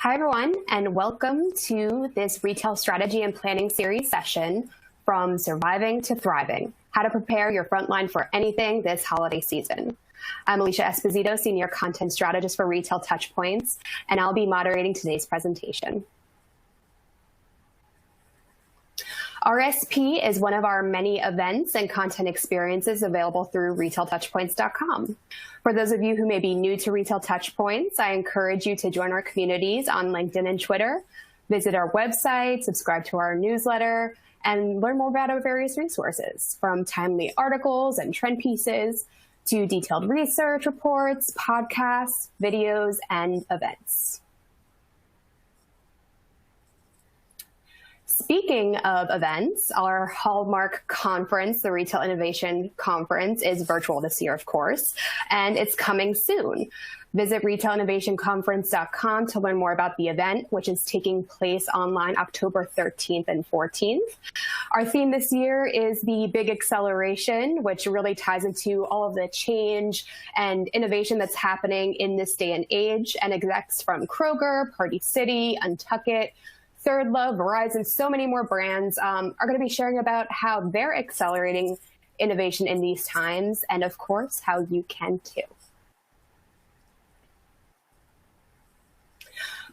Hi, everyone, and welcome to this Retail Strategy and Planning Series session, From Surviving to Thriving, How to Prepare Your Frontline for Anything This Holiday Season. I'm Alicia Esposito, Senior Content Strategist for Retail Touchpoints, and I'll be moderating today's presentation. RSP is one of our many events and content experiences available through retailtouchpoints.com. For those of you who may be new to Retail Touchpoints, I encourage you to join our communities on LinkedIn and Twitter, visit our website, subscribe to our newsletter, and learn more about our various resources, from timely articles and trend pieces to detailed research reports, podcasts, videos, and events. Speaking of events, our hallmark conference, the Retail Innovation Conference, is virtual this year, of course, and it's coming soon. Visit retailinnovationconference.com to learn more about the event, which is taking place online October 13th and 14th. Our theme this year is the Big Acceleration, which really ties into all of the change and innovation that's happening in this day and age, and execs from Kroger, Party City, Untuckit, Third Love, Verizon, so many more brands are going to be sharing about how they're accelerating innovation in these times, and of course, how you can too.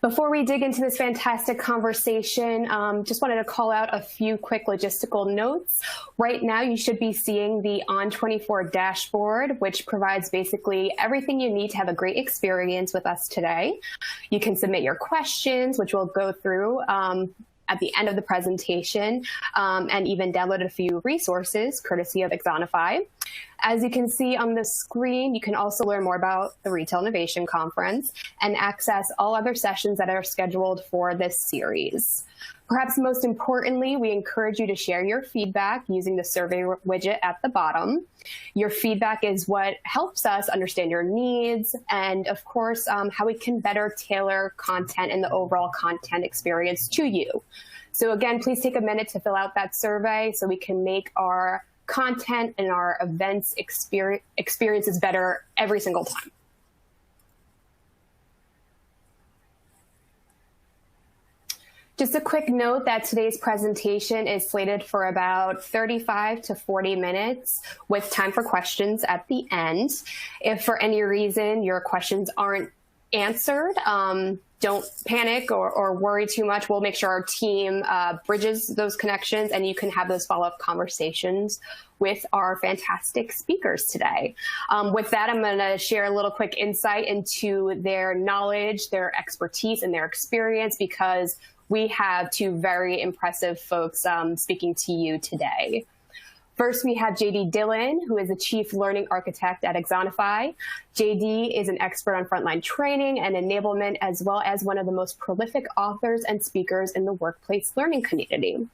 Before we dig into this fantastic conversation, just wanted to call out a few quick logistical notes. Right now, you should be seeing the On24 dashboard, which provides basically everything you need to have a great experience with us today. You can submit your questions, which we'll go through at the end of the presentation, and even download a few resources courtesy of Axonify. As you can see on the screen, you can also learn more about the Retail Innovation Conference and access all other sessions that are scheduled for this series. Perhaps most importantly, we encourage you to share your feedback using the survey widget at the bottom. Your feedback is what helps us understand your needs and, of course, how we can better tailor content and the overall content experience to you. So again, please take a minute to fill out that survey so we can make our content and our events experiences better every single time. Just a quick note that today's presentation is slated for about 35 to 40 minutes with time for questions at the end. If for any reason your questions aren't answered, don't panic or worry too much. We'll make sure our team bridges those connections and you can have those follow-up conversations with our fantastic speakers today. With that, I'm going to share a little quick insight into their knowledge, their expertise, and their experience, because we have two very impressive folks speaking to you today. First, we have JD Dillon, who is the Chief Learning Architect at Axonify. JD is an expert on frontline training and enablement, as well as one of the most prolific authors and speakers in the workplace learning community.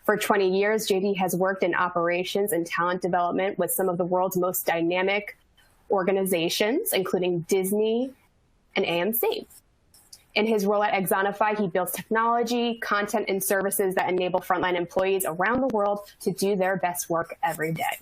For 20 years, JD has worked in operations and talent development with some of the world's most dynamic organizations, including Disney and AMC. In his role at Axonify, he builds technology, content, and services that enable frontline employees around the world to do their best work every day.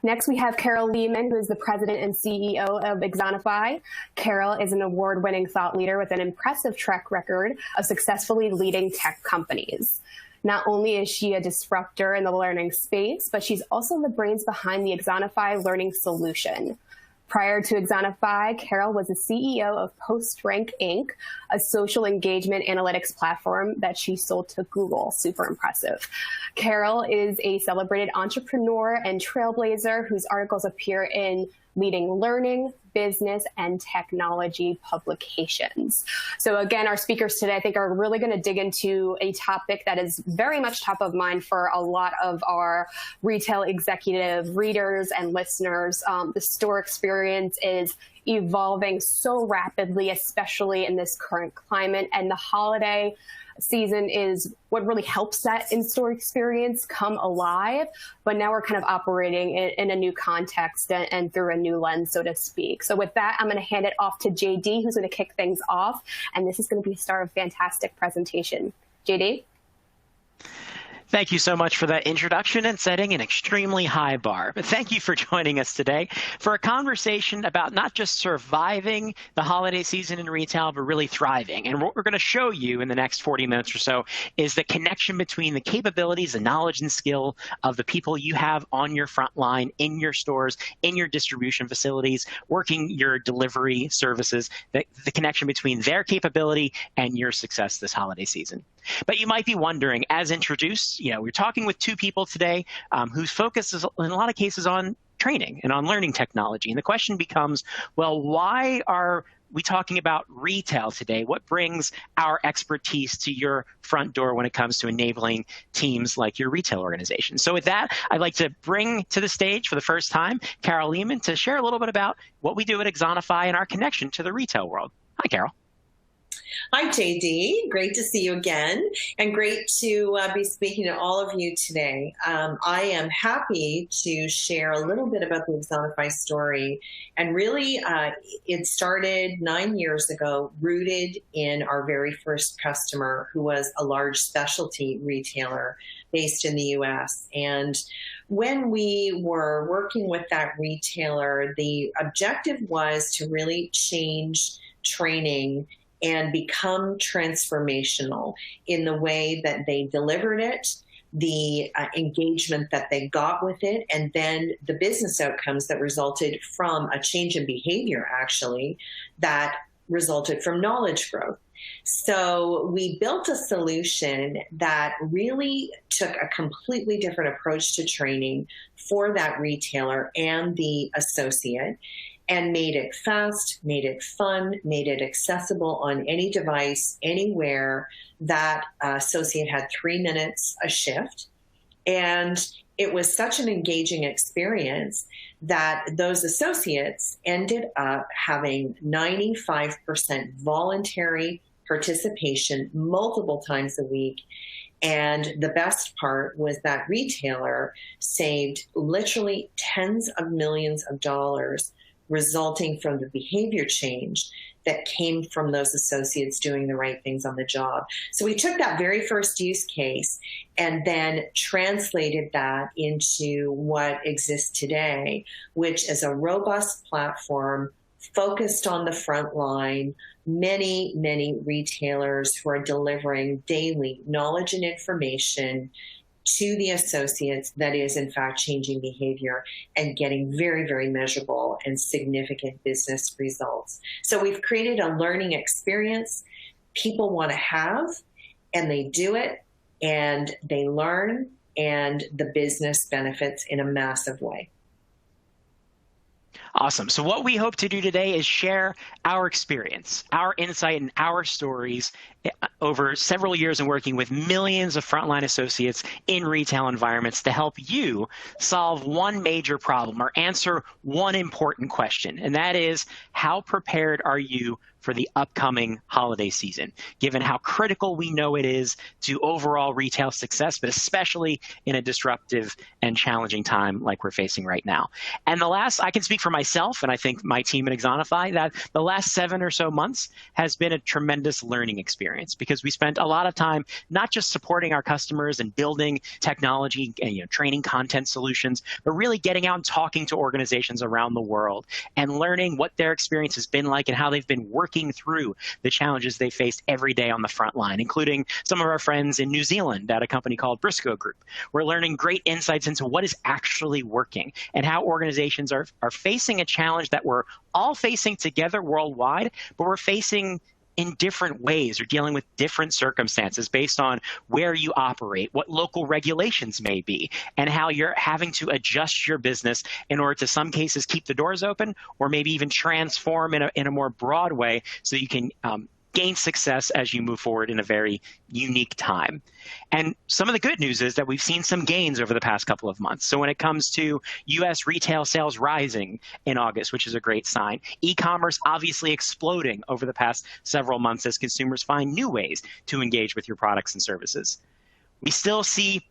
Next, we have Carol Leaman, who is the president and CEO of Axonify. Carol is an award-winning thought leader with an impressive track record of successfully leading tech companies. Not only is she a disruptor in the learning space, but she's also the brains behind the Axonify Learning Solution. Prior to Axonify, Carol was the CEO of PostRank Inc., a social engagement analytics platform that she sold to Google. Super impressive. Carol is a celebrated entrepreneur and trailblazer whose articles appear in leading learning, business, and technology publications. So again, our speakers today, I think, are really going to dig into a topic that is very much top of mind for a lot of our retail executive readers and listeners. The store experience is evolving so rapidly, especially in this current climate, and the holiday season is what really helps that in-store experience come alive. But now we're kind of operating in a new context and through a new lens, so to speak. So with that, I'm going to hand it off to JD, who's going to kick things off. And this is going to be the start of a fantastic presentation. JD? Thank you so much for that introduction and setting an extremely high bar. But thank you for joining us today for a conversation about not just surviving the holiday season in retail, but really thriving. And what we're going to show you in the next 40 minutes or so is the connection between the capabilities, the knowledge and skill of the people you have on your front line, in your stores, in your distribution facilities, working your delivery services, the connection between their capability and your success this holiday season. But you might be wondering, as introduced, we're talking with two people today whose focus is in a lot of cases on training and on learning technology. And the question becomes, well, why are we talking about retail today? What brings our expertise to your front door when it comes to enabling teams like your retail organization? So with that, I'd like to bring to the stage for the first time, Carol Leaman, to share a little bit about what we do at Axonify and our connection to the retail world. Hi, Carol. Hi, JD. Great to see you again, and great to be speaking to all of you today. I am happy to share a little bit about the Axonify story. And really, it started 9 years ago, rooted in our very first customer, who was a large specialty retailer based in the U.S. And when we were working with that retailer, the objective was to really change training and become transformational in the way that they delivered it, the engagement that they got with it, and then the business outcomes that resulted from a change in behavior, actually, that resulted from knowledge growth. So we built a solution that really took a completely different approach to training for that retailer and the associate, and made it fast, made it fun, made it accessible on any device, anywhere. That associate had 3 minutes a shift. And it was such an engaging experience that those associates ended up having 95% voluntary participation multiple times a week. And the best part was that retailer saved literally tens of millions of dollars resulting from the behavior change that came from those associates doing the right things on the job. So we took that very first use case and then translated that into what exists today, which is a robust platform focused on the front line, many, many retailers who are delivering daily knowledge and information to the associates that is, in fact, changing behavior and getting very, very measurable and significant business results. So we've created a learning experience people want to have, and they do it, and they learn, and the business benefits in a massive way. Awesome. So what we hope to do today is share our experience, our insight, and our stories over several years in working with millions of frontline associates in retail environments to help you solve one major problem or answer one important question. And that is, how prepared are you for the upcoming holiday season, given how critical we know it is to overall retail success, but especially in a disruptive and challenging time like we're facing right now. And I can speak for myself, and I think my team at Axonify, that the last 7 or so months has been a tremendous learning experience, because we spent a lot of time not just supporting our customers and building technology and training content solutions, but really getting out and talking to organizations around the world and learning what their experience has been like and how they've been working through the challenges they faced every day on the front line, including some of our friends in New Zealand at a company called Briscoe Group. We're learning great insights into what is actually working and how organizations are facing a challenge that we're all facing together worldwide, but we're facing in different ways or dealing with different circumstances based on where you operate, what local regulations may be, and how you're having to adjust your business in order to, some cases, keep the doors open or maybe even transform in a more broad way so you can gain success as you move forward in a very unique time. And some of the good news is that we've seen some gains over the past couple of months. So when it comes to U.S. retail sales rising in August, which is a great sign, e-commerce obviously exploding over the past several months as consumers find new ways to engage with your products and services. We still see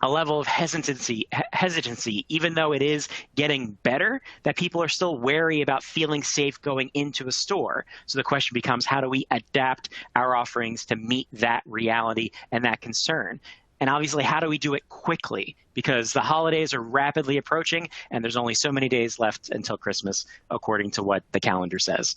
a level of hesitancy, even though it is getting better, that people are still wary about feeling safe going into a store. So the question becomes, how do we adapt our offerings to meet that reality and that concern? And obviously, how do we do it quickly? Because the holidays are rapidly approaching and there's only so many days left until Christmas, according to what the calendar says.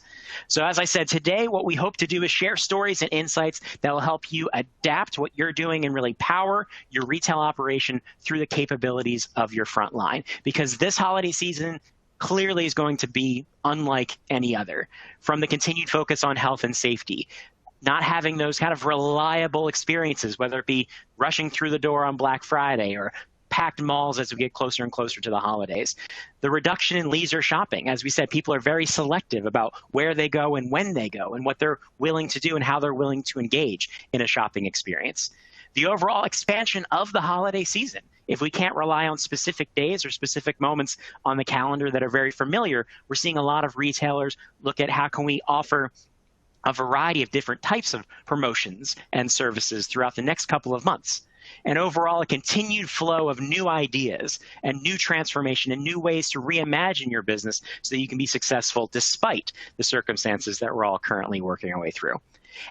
So as I said, today, what we hope to do is share stories and insights that will help you adapt what you're doing and really power your retail operation through the capabilities of your frontline. Because this holiday season clearly is going to be unlike any other. From the continued focus on health and safety, not having those kind of reliable experiences, whether it be rushing through the door on Black Friday or packed malls as we get closer and closer to the holidays. The reduction in leisure shopping. As we said, people are very selective about where they go and when they go and what they're willing to do and how they're willing to engage in a shopping experience. The overall expansion of the holiday season. If we can't rely on specific days or specific moments on the calendar that are very familiar, we're seeing a lot of retailers look at how can we offer a variety of different types of promotions and services throughout the next couple of months. And overall, a continued flow of new ideas and new transformation and new ways to reimagine your business so that you can be successful despite the circumstances that we're all currently working our way through.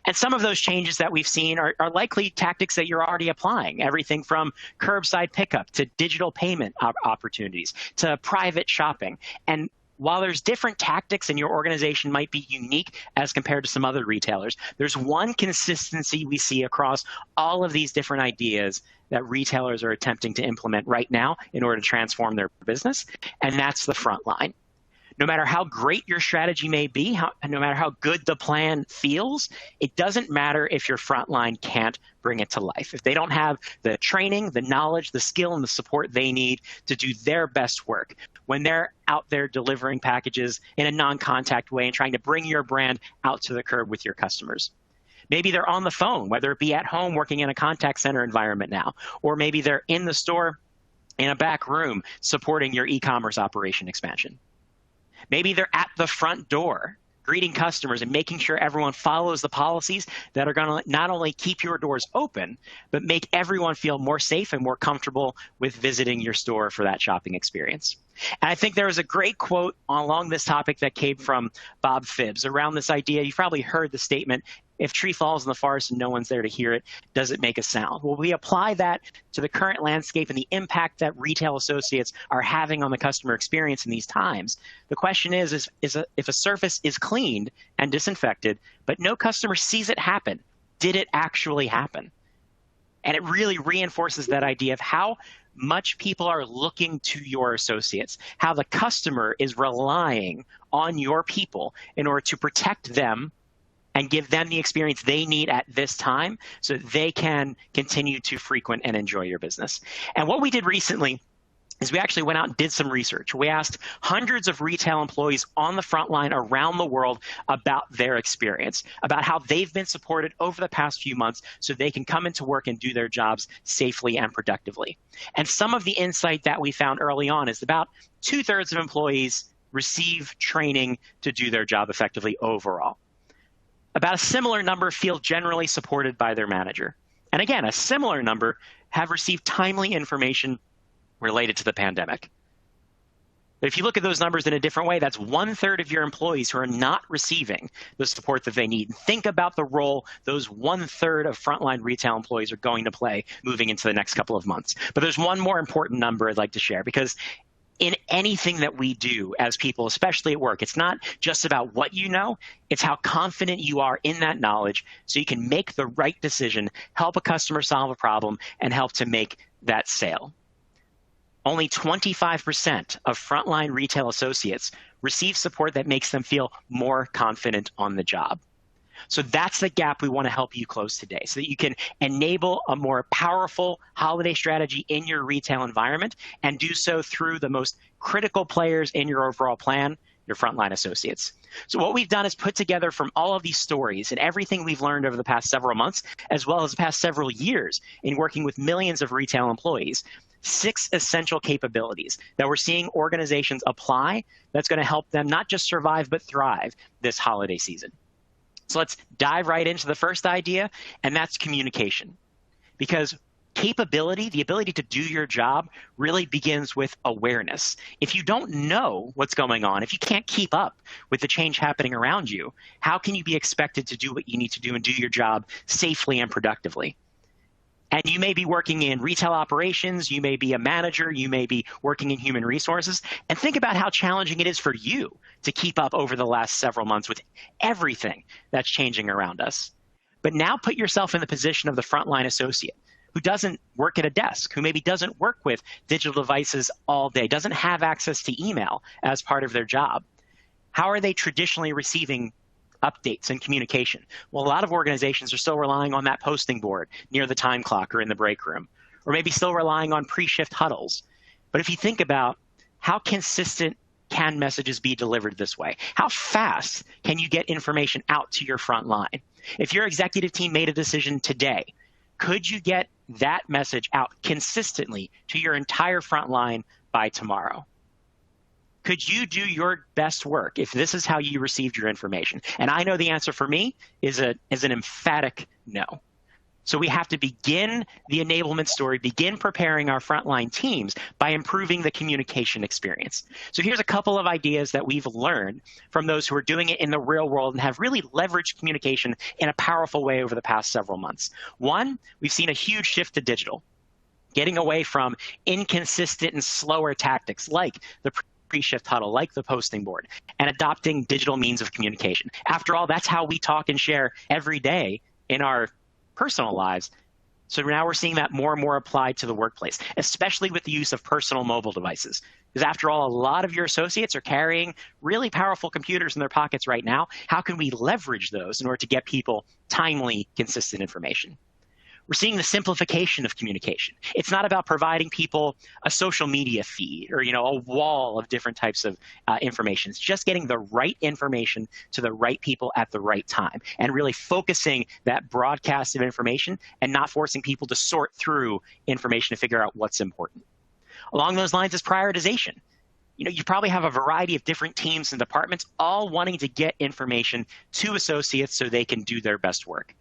And some of those changes that we've seen are likely tactics that you're already applying, everything from curbside pickup to digital payment opportunities to private shopping. And while there's different tactics and your organization might be unique as compared to some other retailers, there's one consistency we see across all of these different ideas that retailers are attempting to implement right now in order to transform their business, and that's the front line. No matter how great your strategy may be, no matter how good the plan feels, it doesn't matter if your frontline can't bring it to life. If they don't have the training, the knowledge, the skill, and the support they need to do their best work, when they're out there delivering packages in a non-contact way and trying to bring your brand out to the curb with your customers. Maybe they're on the phone, whether it be at home working in a contact center environment now, or maybe they're in the store in a back room supporting your e-commerce operation expansion. Maybe they're at the front door greeting customers and making sure everyone follows the policies that are going to not only keep your doors open, but make everyone feel more safe and more comfortable with visiting your store for that shopping experience. And I think there was a great quote along this topic that came from Bob Phibbs around this idea. You've probably heard the statement, if a tree falls in the forest and no one's there to hear it, does it make a sound? Well, we apply that to the current landscape and the impact that retail associates are having on the customer experience in these times. The question is if a surface is cleaned and disinfected, but no customer sees it happen, did it actually happen? And it really reinforces that idea of how much people are looking to your associates, how the customer is relying on your people in order to protect them and give them the experience they need at this time so that they can continue to frequent and enjoy your business. And what we did recently is we actually went out and did some research. We asked hundreds of retail employees on the front line around the world about their experience, about how they've been supported over the past few months so they can come into work and do their jobs safely and productively. And some of the insight that we found early on is about 2/3 of employees receive training to do their job effectively overall. About a similar number feel generally supported by their manager. And again, a similar number have received timely information related to the pandemic. But if you look at those numbers in a different way, that's 1/3 of your employees who are not receiving the support that they need. Think about the role those 1/3 of frontline retail employees are going to play moving into the next couple of months. But there's one more important number I'd like to share, because in anything that we do as people, especially at work, it's not just about what you know, it's how confident you are in that knowledge so you can make the right decision, help a customer solve a problem, and help to make that sale. Only 25% of frontline retail associates receive support that makes them feel more confident on the job. So that's the gap we want to help you close today so that you can enable a more powerful holiday strategy in your retail environment and do so through the most critical players in your overall plan, your frontline associates. So what we've done is put together from all of these stories and everything we've learned over the past several months, as well as the past several years in working with millions of retail employees, 6 essential capabilities that we're seeing organizations apply that's going to help them not just survive, but thrive this holiday season. So let's dive right into the first idea, and that's communication. Because capability, the ability to do your job, really begins with awareness. If you don't know what's going on, if you can't keep up with the change happening around you, how can you be expected to do what you need to do and do your job safely and productively? And you may be working in retail operations, you may be a manager, you may be working in human resources, and think about how challenging it is for you to keep up over the last several months with everything that's changing around us. But now put yourself in the position of the frontline associate who doesn't work at a desk, who maybe doesn't work with digital devices all day, doesn't have access to email as part of their job. How are they traditionally receiving updates and communication? Well, a lot of organizations are still relying on that posting board near the time clock or in the break room, or maybe still relying on pre-shift huddles. But if you think about how consistent can messages be delivered this way, how fast can you get information out to your front line? If your executive team made a decision today, could you get that message out consistently to your entire front line by tomorrow? Could you do your best work if this is how you received your information? And I know the answer for me is an emphatic no. So we have to begin the enablement story, begin preparing our frontline teams by improving the communication experience. So here's a couple of ideas that we've learned from those who are doing it in the real world and have really leveraged communication in a powerful way over the past several months. One, we've seen a huge shift to digital, getting away from inconsistent and slower tactics like the pre-shift huddle, like the posting board, and adopting digital means of communication. After all, that's how we talk and share every day in our personal lives. So now we're seeing that more and more applied to the workplace, especially with the use of personal mobile devices. Because after all, a lot of your associates are carrying really powerful computers in their pockets right now. How can we leverage those in order to get people timely, consistent information? We're seeing the simplification of communication. It's not about providing people a social media feed or, a wall of different types of information. It's just getting the right information to the right people at the right time and really focusing that broadcast of information and not forcing people to sort through information to figure out what's important. Along those lines is prioritization. You probably have a variety of different teams and departments all wanting to get information to associates so they can do their best work.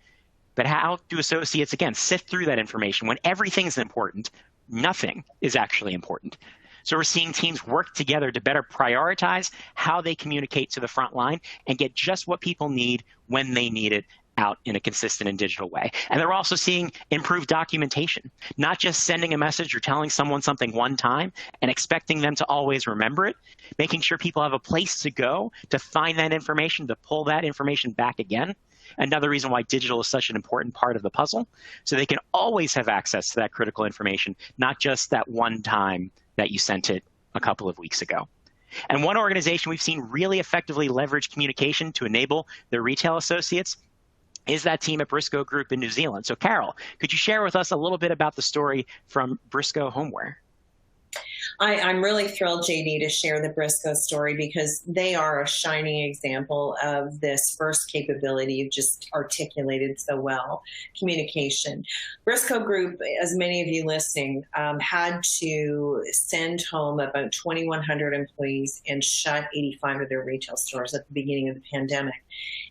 But how do associates, again, sift through that information when everything's important? Nothing is actually important. So we're seeing teams work together to better prioritize how they communicate to the front line and get just what people need when they need it out in a consistent and digital way. And they're also seeing improved documentation, not just sending a message or telling someone something one time and expecting them to always remember it, making sure people have a place to go to find that information, to pull that information back again. Another reason why digital is such an important part of the puzzle, so they can always have access to that critical information, not just that one time that you sent it a couple of weeks ago. And one organization we've seen really effectively leverage communication to enable their retail associates is that team at Briscoe Group in New Zealand. So Carol, could you share with us a little bit about the story from Briscoe Homeware? I'm really thrilled, JD, to share the Briscoe story because they are a shining example of this first capability you've just articulated so well, communication. Briscoe Group, as many of you listening, had to send home about 2,100 employees and shut 85 of their retail stores at the beginning of the pandemic.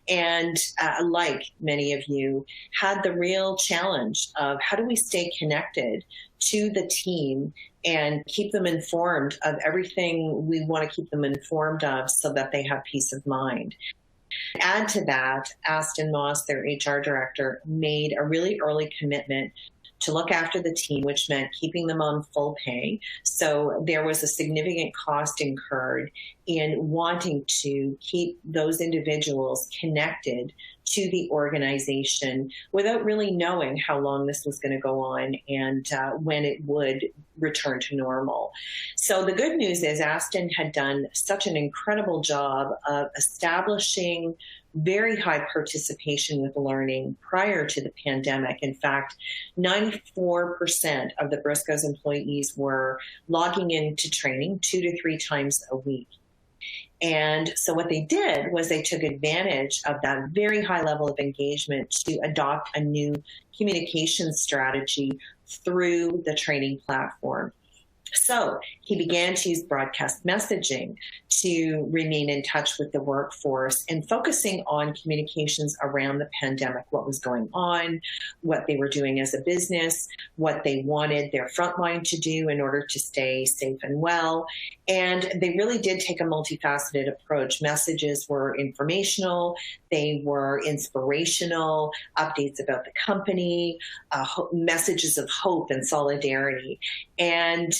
And like many of you, had the real challenge of how do we stay connected to the team and keep them informed of everything we want to keep them informed of so that they have peace of mind. Add to that, Aston Moss, their HR director, made a really early commitment to look after the team, which meant keeping them on full pay. So there was a significant cost incurred in wanting to keep those individuals connected to the organization without really knowing how long this was going to go on and when it would return to normal. So the good news is Aston had done such an incredible job of establishing very high participation with learning prior to the pandemic. In fact, 94% of the Briscoe's employees were logging into training 2 to 3 times a week. And so what they did was they took advantage of that very high level of engagement to adopt a new communication strategy through the training platform. So he began to use broadcast messaging to remain in touch with the workforce and focusing on communications around the pandemic, what was going on, what they were doing as a business, what they wanted their frontline to do in order to stay safe and well. And they really did take a multifaceted approach. Messages were informational. They were inspirational, updates about the company, messages of hope and solidarity. And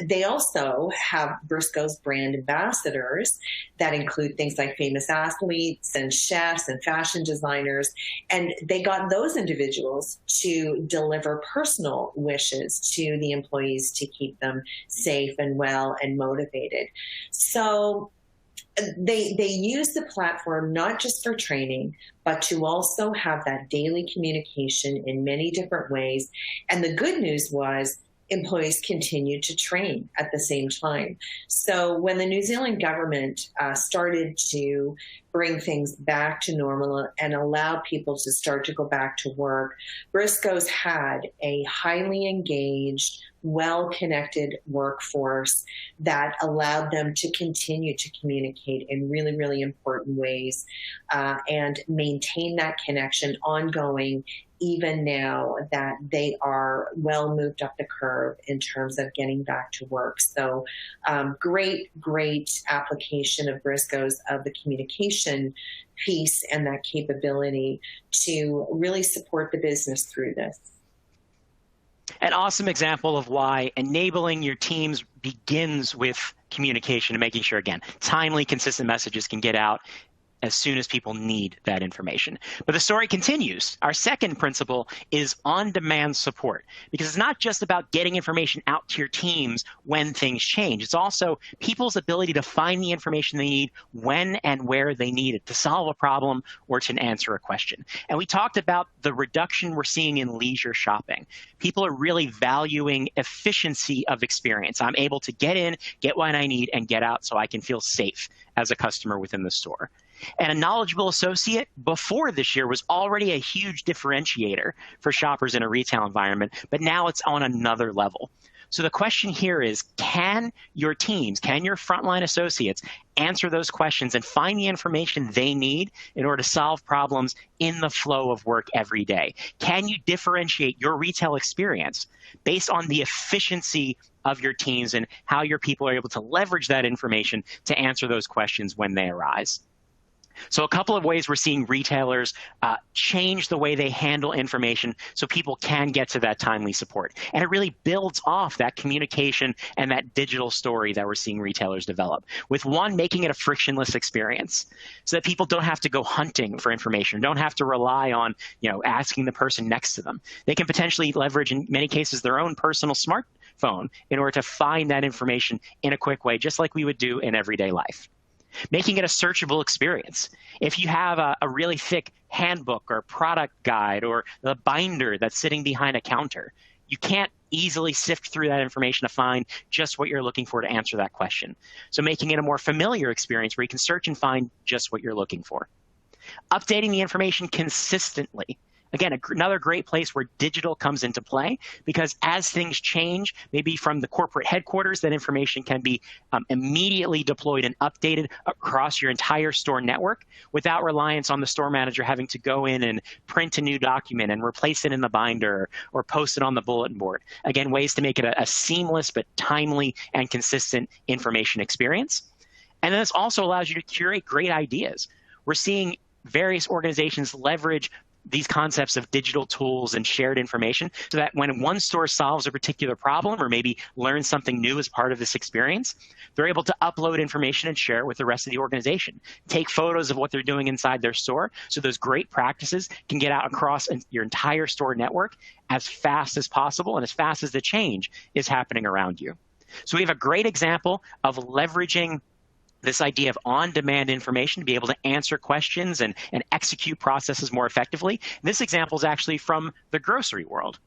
they also have Briscoe's brand ambassadors that include things like famous athletes and chefs and fashion designers. And they got those individuals to deliver personal wishes to the employees to keep them safe and well and motivated. So they use the platform not just for training, but to also have that daily communication in many different ways. And the good news was employees continued to train at the same time. So when the New Zealand government started to bring things back to normal and allow people to start to go back to work, Briscoe's had a highly engaged, well-connected workforce that allowed them to continue to communicate in really, really important ways and maintain that connection ongoing, even now that they are well moved up the curve in terms of getting back to work. So great application of Briscoe's of the communication piece and that capability to really support the business through this. An awesome example of why enabling your teams begins with communication and making sure, again, timely, consistent messages can get out as soon as people need that information. But the story continues. Our second principle is on-demand support, because it's not just about getting information out to your teams when things change. It's also people's ability to find the information they need when and where they need it to solve a problem or to answer a question. And we talked about the reduction we're seeing in leisure shopping. People are really valuing efficiency of experience. I'm able to get in, get what I need, and get out so I can feel safe as a customer within the store. And a knowledgeable associate before this year was already a huge differentiator for shoppers in a retail environment, but now it's on another level. So the question here is, can your teams, can your frontline associates answer those questions and find the information they need in order to solve problems in the flow of work every day? Can you differentiate your retail experience based on the efficiency of your teams and how your people are able to leverage that information to answer those questions when they arise? So a couple of ways we're seeing retailers change the way they handle information so people can get to that timely support. And it really builds off that communication and that digital story that we're seeing retailers develop, with one, making it a frictionless experience so that people don't have to go hunting for information, don't have to rely on, asking the person next to them. They can potentially leverage, in many cases, their own personal smartphone in order to find that information in a quick way, just like we would do in everyday life. Making it a searchable experience. If you have a really thick handbook or product guide or the binder that's sitting behind a counter, you can't easily sift through that information to find just what you're looking for to answer that question. So making it a more familiar experience where you can search and find just what you're looking for. Updating the information consistently. Again, another great place where digital comes into play, because as things change, maybe from the corporate headquarters, that information can be immediately deployed and updated across your entire store network without reliance on the store manager having to go in and print a new document and replace it in the binder or post it on the bulletin board. Again, ways to make it a seamless but timely and consistent information experience. And then this also allows you to curate great ideas. We're seeing various organizations leverage these concepts of digital tools and shared information so that when one store solves a particular problem or maybe learns something new as part of this experience, they're able to upload information and share it with the rest of the organization. Take photos of what they're doing inside their store so those great practices can get out across your entire store network as fast as possible and as fast as the change is happening around you. So we have a great example of leveraging this idea of on-demand information to be able to answer questions and execute processes more effectively. This example is actually from the grocery world.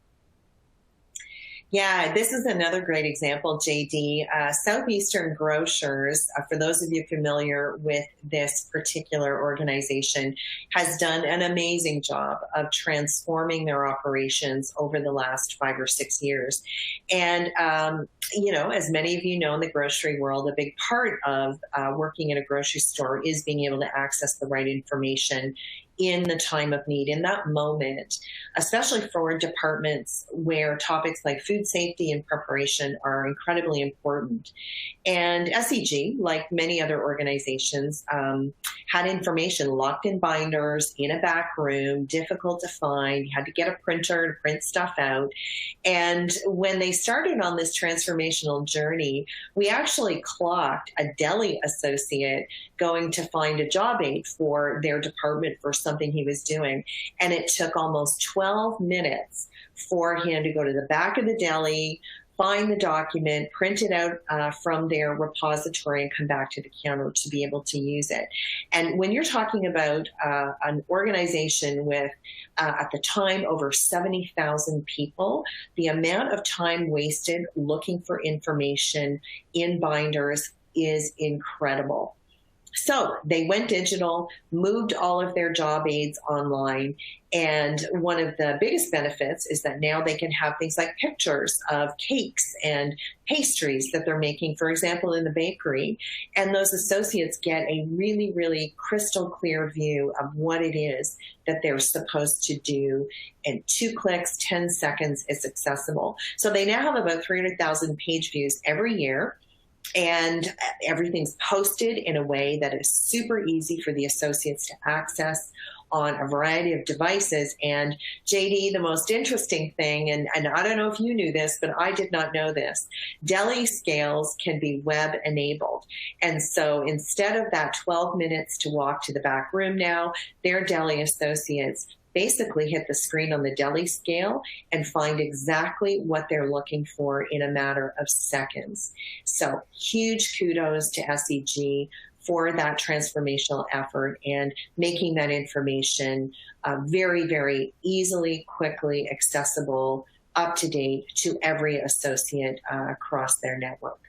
Yeah, this is another great example, JD. Southeastern Grocers, for those of you familiar with this particular organization, has done an amazing job of transforming their operations over the last 5 or 6 years. And, as many of you know, in the grocery world, a big part of working in a grocery store is being able to access the right information in the time of need, in that moment, especially for departments where topics like food safety and preparation are incredibly important. And SEG, like many other organizations, had information locked in binders in a back room, difficult to find. You had to get a printer to print stuff out. And when they started on this transformational journey, we actually clocked a deli associate going to find a job aid for their department for something he was doing. And it took almost 12 minutes for him to go to the back of the deli, find the document, print it out from their repository, and come back to the counter to be able to use it. And when you're talking about an organization with, at the time, over 70,000 people, the amount of time wasted looking for information in binders is incredible. So they went digital, moved all of their job aids online. And one of the biggest benefits is that now they can have things like pictures of cakes and pastries that they're making, for example, in the bakery. And those associates get a really, really crystal clear view of what it is that they're supposed to do. In 2 clicks, 10 seconds, it's accessible. So they now have about 300,000 page views every year. And everything's posted in a way that is super easy for the associates to access on a variety of devices. And JD, the most interesting thing, and I don't know if you knew this, but I did not know this, deli scales can be web enabled. And so instead of that 12 minutes to walk to the back room now, their deli associates basically hit the screen on the deli scale and find exactly what they're looking for in a matter of seconds. So huge kudos to SEG for that transformational effort and making that information very, very easily, quickly accessible, up to date to every associate across their network.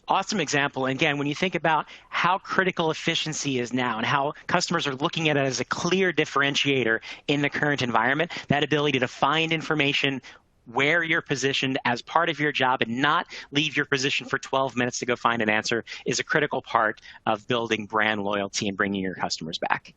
Awesome example. And again, when you think about how critical efficiency is now and how customers are looking at it as a clear differentiator in the current environment, that ability to find information where you're positioned as part of your job and not leave your position for 12 minutes to go find an answer is a critical part of building brand loyalty and bringing your customers back.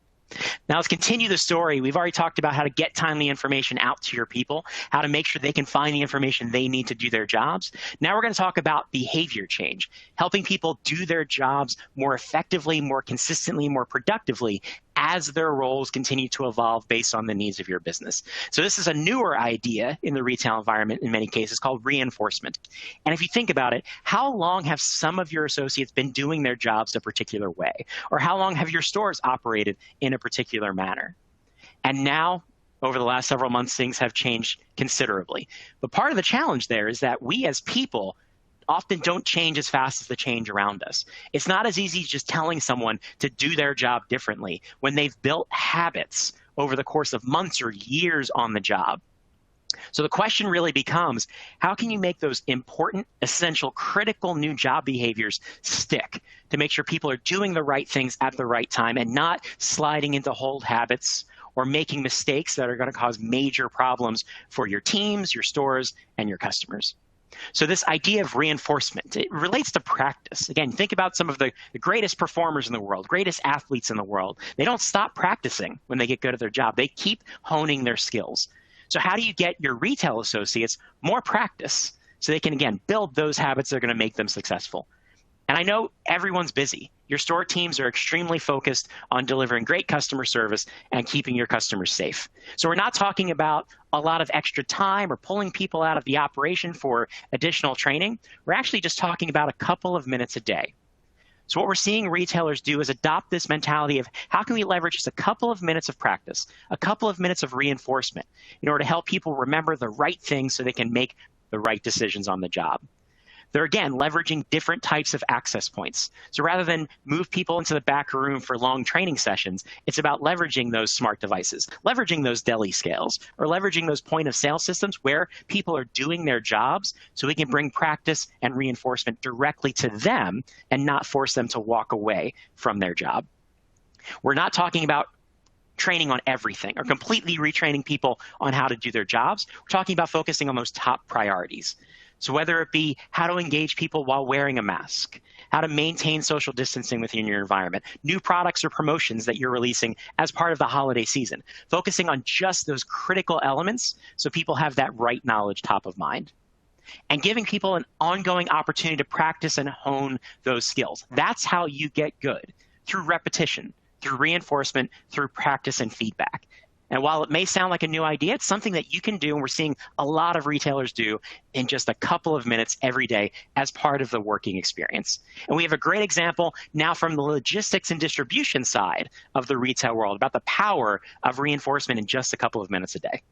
Now let's continue the story. We've already talked about how to get timely information out to your people, how to make sure they can find the information they need to do their jobs. Now we're going to talk about behavior change, helping people do their jobs more effectively, more consistently, more productively as their roles continue to evolve based on the needs of your business. So this is a newer idea in the retail environment in many cases called reinforcement. And if you think about it, how long have some of your associates been doing their jobs a particular way? Or how long have your stores operated in a particular manner? And now, over the last several months, things have changed considerably. But part of the challenge there is that we as people often don't change as fast as the change around us. It's not as easy as just telling someone to do their job differently when they've built habits over the course of months or years on the job. So the question really becomes, how can you make those important, essential, critical new job behaviors stick to make sure people are doing the right things at the right time and not sliding into old habits or making mistakes that are going to cause major problems for your teams, your stores, and your customers? So this idea of reinforcement, it relates to practice. Again, think about some of the greatest performers in the world, greatest athletes in the world. They don't stop practicing when they get good at their job. They keep honing their skills. So how do you get your retail associates more practice so they can, again, build those habits that are going to make them successful? And I know everyone's busy. Your store teams are extremely focused on delivering great customer service and keeping your customers safe. So we're not talking about a lot of extra time or pulling people out of the operation for additional training. We're actually just talking about a couple of minutes a day. So what we're seeing retailers do is adopt this mentality of how can we leverage just a couple of minutes of practice, a couple of minutes of reinforcement in order to help people remember the right things so they can make the right decisions on the job. They're, again, leveraging different types of access points. So rather than move people into the back room for long training sessions, it's about leveraging those smart devices, leveraging those deli scales, or leveraging those point of sale systems where people are doing their jobs so we can bring practice and reinforcement directly to them and not force them to walk away from their job. We're not talking about training on everything or completely retraining people on how to do their jobs. We're talking about focusing on those top priorities. So whether it be how to engage people while wearing a mask, how to maintain social distancing within your environment, new products or promotions that you're releasing as part of the holiday season, focusing on just those critical elements so people have that right knowledge top of mind. And giving people an ongoing opportunity to practice and hone those skills. That's how you get good, through repetition, through reinforcement, through practice and feedback. And while it may sound like a new idea, it's something that you can do, and we're seeing a lot of retailers do in just a couple of minutes every day as part of the working experience. And we have a great example now from the logistics and distribution side of the retail world about the power of reinforcement in just a couple of minutes a day.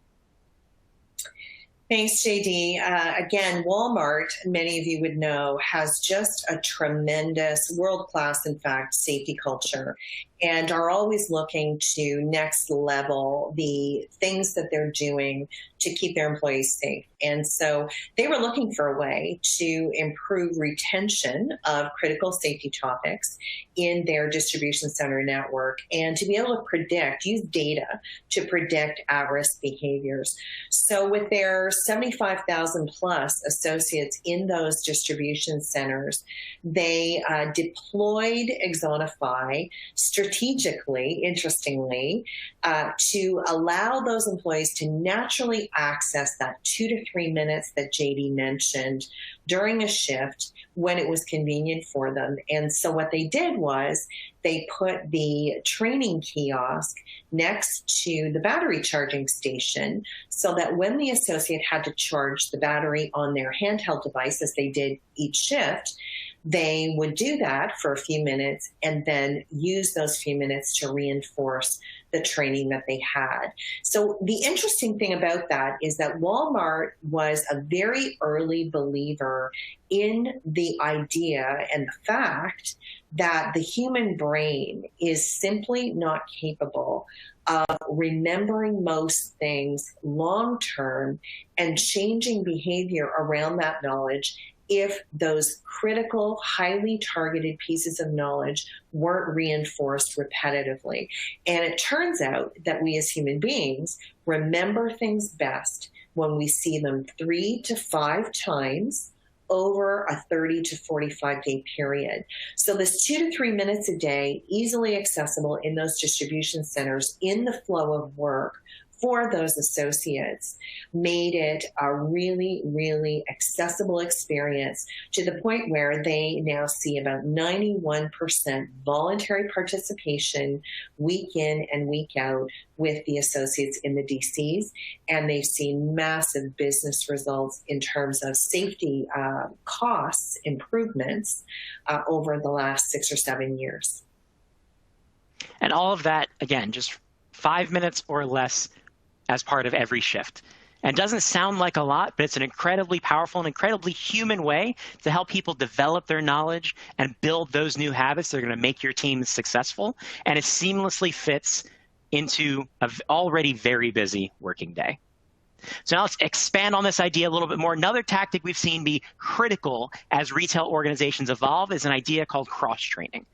Thanks, JD. Again, Walmart, many of you would know, has just a tremendous, world-class, in fact, safety culture, and are always looking to next level the things that they're doing to keep their employees safe. And so they were looking for a way to improve retention of critical safety topics in their distribution center network, and to be able to predict, use data to predict at-risk behaviors. So with their 75,000 plus associates in those distribution centers, they deployed Axonify strategically, interestingly, to allow those employees to naturally access that 2 to 3 minutes that JD mentioned during a shift when it was convenient for them. And so what they did was they put the training kiosk next to the battery charging station so that when the associate had to charge the battery on their handheld device, as they did each shift, they would do that for a few minutes and then use those few minutes to reinforce the training that they had. So the interesting thing about that is that Walmart was a very early believer in the idea and the fact that the human brain is simply not capable of remembering most things long term and changing behavior around that knowledge if those critical, highly targeted pieces of knowledge weren't reinforced repetitively. And it turns out that we as human beings remember things best when we see them 3 to 5 times over a 30 to 45 day period. So this 2 to 3 minutes a day, easily accessible in those distribution centers in the flow of work for those associates, made it a really, really accessible experience to the point where they now see about 91% voluntary participation week in and week out with the associates in the DCs. And they've seen massive business results in terms of safety costs improvements over the last 6 or 7 years. And all of that, again, just 5 minutes or less as part of every shift. And it doesn't sound like a lot, but it's an incredibly powerful and incredibly human way to help people develop their knowledge and build those new habits that are going to make your team successful. And it seamlessly fits into an already very busy working day. So now let's expand on this idea a little bit more. Another tactic we've seen be critical as retail organizations evolve is an idea called cross-training.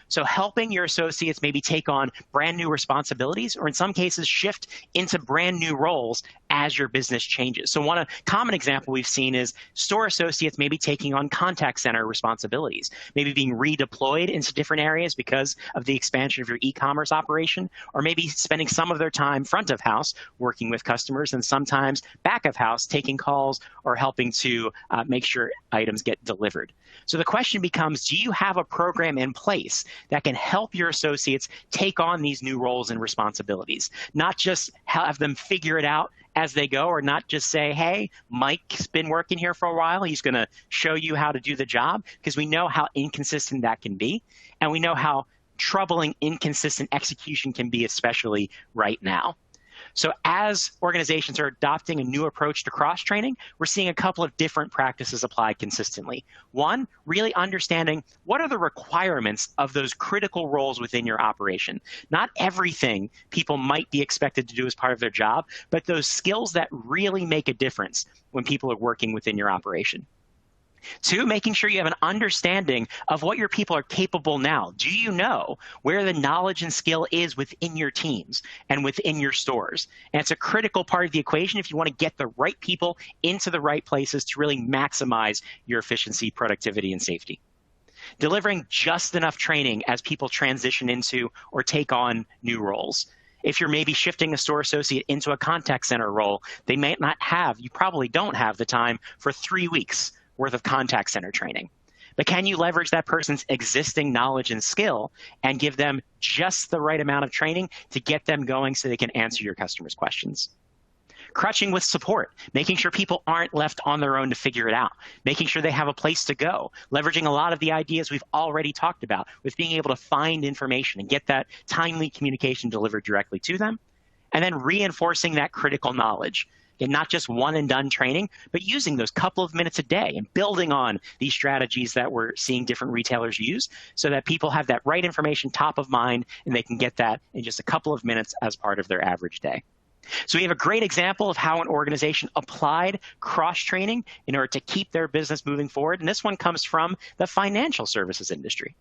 So helping your associates maybe take on brand new responsibilities, or in some cases shift into brand new roles as your business changes. So one common example we've seen is store associates maybe taking on contact center responsibilities, maybe being redeployed into different areas because of the expansion of your e-commerce operation, or maybe spending some of their time front of house working with customers and sometimes back of house taking calls or helping to make sure items get delivered. So the question becomes, do you have a program in place that can help your associates take on these new roles and responsibilities? Not just have them figure it out as they go, or not just say, hey, Mike's been working here for a while, he's going to show you how to do the job, because we know how inconsistent that can be, and we know how troubling inconsistent execution can be, especially right now. So as organizations are adopting a new approach to cross-training, we're seeing a couple of different practices applied consistently. One, really understanding what are the requirements of those critical roles within your operation. Not everything people might be expected to do as part of their job, but those skills that really make a difference when people are working within your operation. Two, making sure you have an understanding of what your people are capable now. Do you know where the knowledge and skill is within your teams and within your stores? And it's a critical part of the equation if you want to get the right people into the right places to really maximize your efficiency, productivity, and safety. Delivering just enough training as people transition into or take on new roles. If you're maybe shifting a store associate into a contact center role, they may not have, you probably don't have the time for 3 weeks worth of contact center training. But can you leverage that person's existing knowledge and skill and give them just the right amount of training to get them going so they can answer your customers' questions? Crutching with support, making sure people aren't left on their own to figure it out, making sure they have a place to go, leveraging a lot of the ideas we've already talked about with being able to find information and get that timely communication delivered directly to them, and then reinforcing that critical knowledge. And not just one and done training, but using those couple of minutes a day and building on these strategies that we're seeing different retailers use so that people have that right information top of mind and they can get that in just a couple of minutes as part of their average day. So we have a great example of how an organization applied cross-training in order to keep their business moving forward. And this one comes from the financial services industry.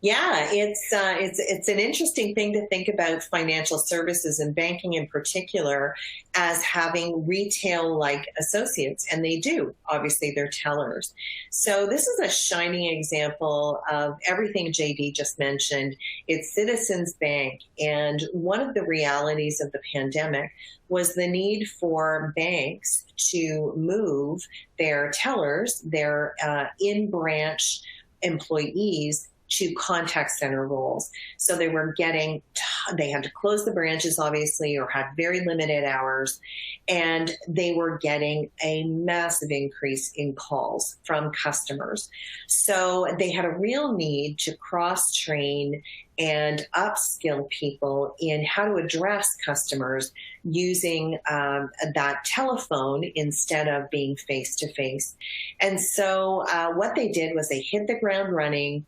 Yeah, it's an interesting thing to think about financial services and banking in particular as having retail-like associates, and they do. Obviously, they're tellers. So this is a shining example of everything JD just mentioned. It's Citizens Bank, and one of the realities of the pandemic was the need for banks to move their tellers, their in-branch employees, to contact center roles. So they had to close the branches, obviously, or had very limited hours, and they were getting a massive increase in calls from customers. So they had a real need to cross-train and upskill people in how to address customers using that telephone instead of being face-to-face. And so what they did was they hit the ground running,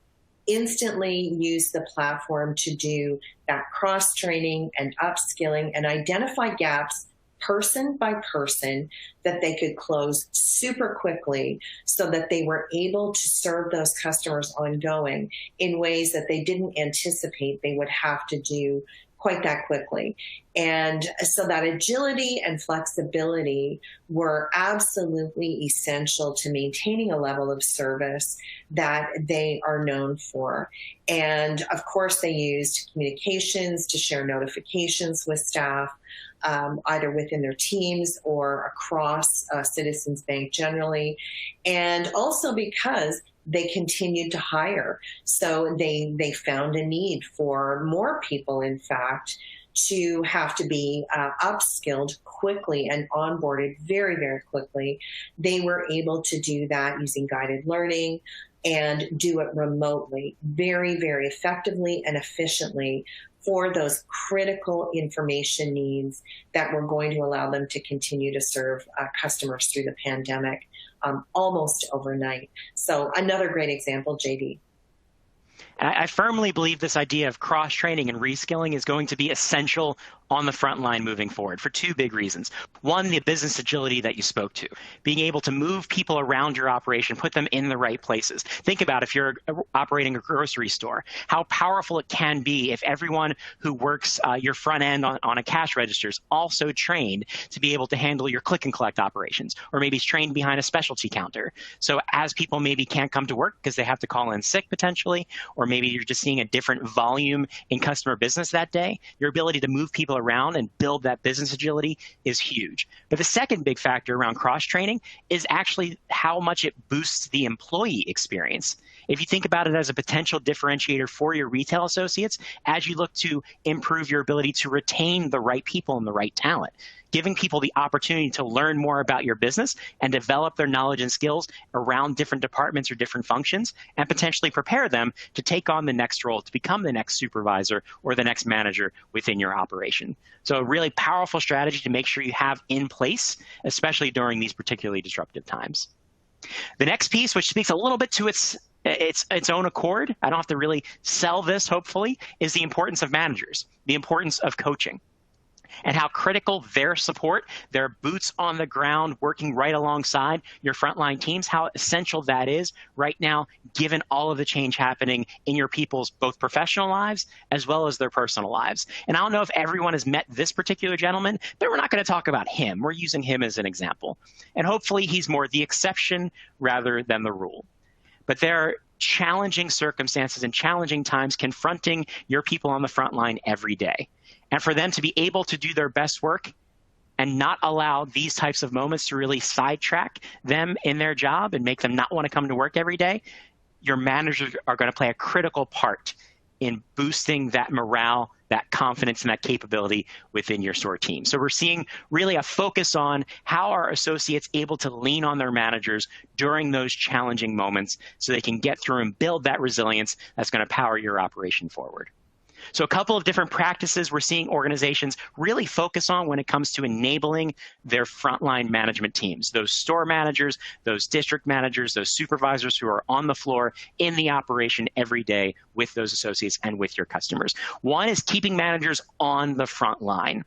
instantly use the platform to do that cross-training and upskilling and identify gaps person by person that they could close super quickly so that they were able to serve those customers ongoing in ways that they didn't anticipate they would have to do quite that quickly. And so that agility and flexibility were absolutely essential to maintaining a level of service that they are known for. And of course, they used communications to share notifications with staff, either within their teams or across Citizens Bank generally. And also because they continued to hire. So they found a need for more people, in fact, to have to be upskilled quickly and onboarded very, very quickly. They were able to do that using guided learning and do it remotely very, very effectively and efficiently for those critical information needs that were going to allow them to continue to serve customers through the pandemic almost overnight. So another great example, JD. I firmly believe this idea of cross-training and reskilling is going to be essential on the front line moving forward for two big reasons. One, the business agility that you spoke to, being able to move people around your operation, put them in the right places. Think about if you're operating a grocery store, how powerful it can be if everyone who works your front end on a cash register is also trained to be able to handle your click and collect operations, or maybe is trained behind a specialty counter. So as people maybe can't come to work because they have to call in sick potentially, or maybe you're just seeing a different volume in customer business that day, your ability to move people around and build that business agility is huge. But the second big factor around cross-training is actually how much it boosts the employee experience. If you think about it as a potential differentiator for your retail associates, as you look to improve your ability to retain the right people and the right talent, giving people the opportunity to learn more about your business and develop their knowledge and skills around different departments or different functions, and potentially prepare them to take on the next role, to become the next supervisor or the next manager within your operation. So a really powerful strategy to make sure you have in place, especially during these particularly disruptive times. The next piece, which speaks a little bit to its own accord, I don't have to really sell this, hopefully, is the importance of managers, the importance of coaching. and how critical their support, their boots on the ground, working right alongside your frontline teams, how essential that is right now, given all of the change happening in your people's both professional lives as well as their personal lives. And I don't know if everyone has met this particular gentleman, but we're not going to talk about him. We're using him as an example. And hopefully he's more the exception rather than the rule. But there are challenging circumstances and challenging times confronting your people on the front line every day. And for them to be able to do their best work and not allow these types of moments to really sidetrack them in their job and make them not want to come to work every day, your managers are going to play a critical part in boosting that morale, that confidence, and that capability within your store team. So we're seeing really a focus on how are associates able to lean on their managers during those challenging moments so they can get through and build that resilience that's going to power your operation forward. So a couple of different practices we're seeing organizations really focus on when it comes to enabling their frontline management teams, those store managers, those district managers, those supervisors who are on the floor in the operation every day with those associates and with your customers. One is keeping managers on the front line,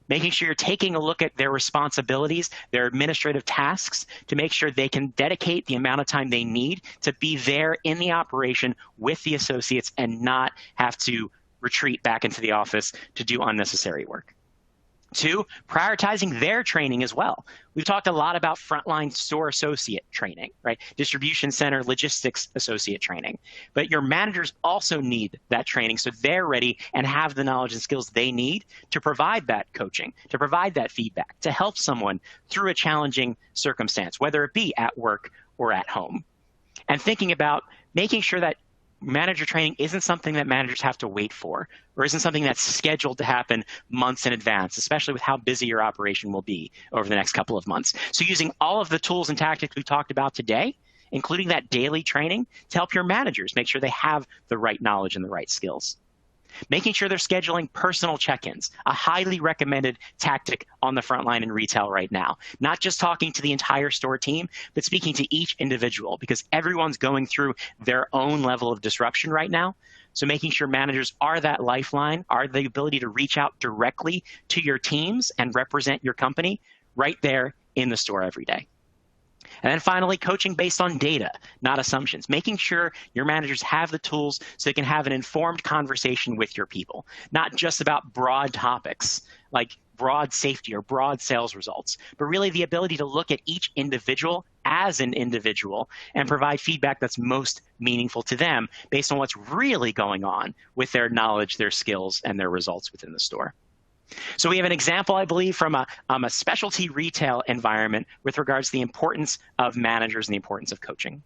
making sure you're taking a look at their responsibilities, their administrative tasks, to make sure they can dedicate the amount of time they need to be there in the operation with the associates and not have to retreat back into the office to do unnecessary work. Two, prioritizing their training as well. We've talked a lot about frontline store associate training, right? Distribution center, logistics associate training. But your managers also need that training so they're ready and have the knowledge and skills they need to provide that coaching, to provide that feedback, to help someone through a challenging circumstance, whether it be at work or at home. And thinking about making sure that manager training isn't something that managers have to wait for, or isn't something that's scheduled to happen months in advance, especially with how busy your operation will be over the next couple of months. So using all of the tools and tactics we talked about today, including that daily training, to help your managers make sure they have the right knowledge and the right skills. Making sure they're scheduling personal check-ins, a highly recommended tactic on the front line in retail right now. Not just talking to the entire store team, but speaking to each individual, because everyone's going through their own level of disruption right now. So making sure managers are that lifeline, are the ability to reach out directly to your teams and represent your company right there in the store every day. And then finally, coaching based on data, not assumptions, making sure your managers have the tools so they can have an informed conversation with your people, not just about broad topics like broad safety or broad sales results, but really the ability to look at each individual as an individual and provide feedback that's most meaningful to them based on what's really going on with their knowledge, their skills, and their results within the store. So we have an example, I believe, from a specialty retail environment with regards to the importance of managers and the importance of coaching.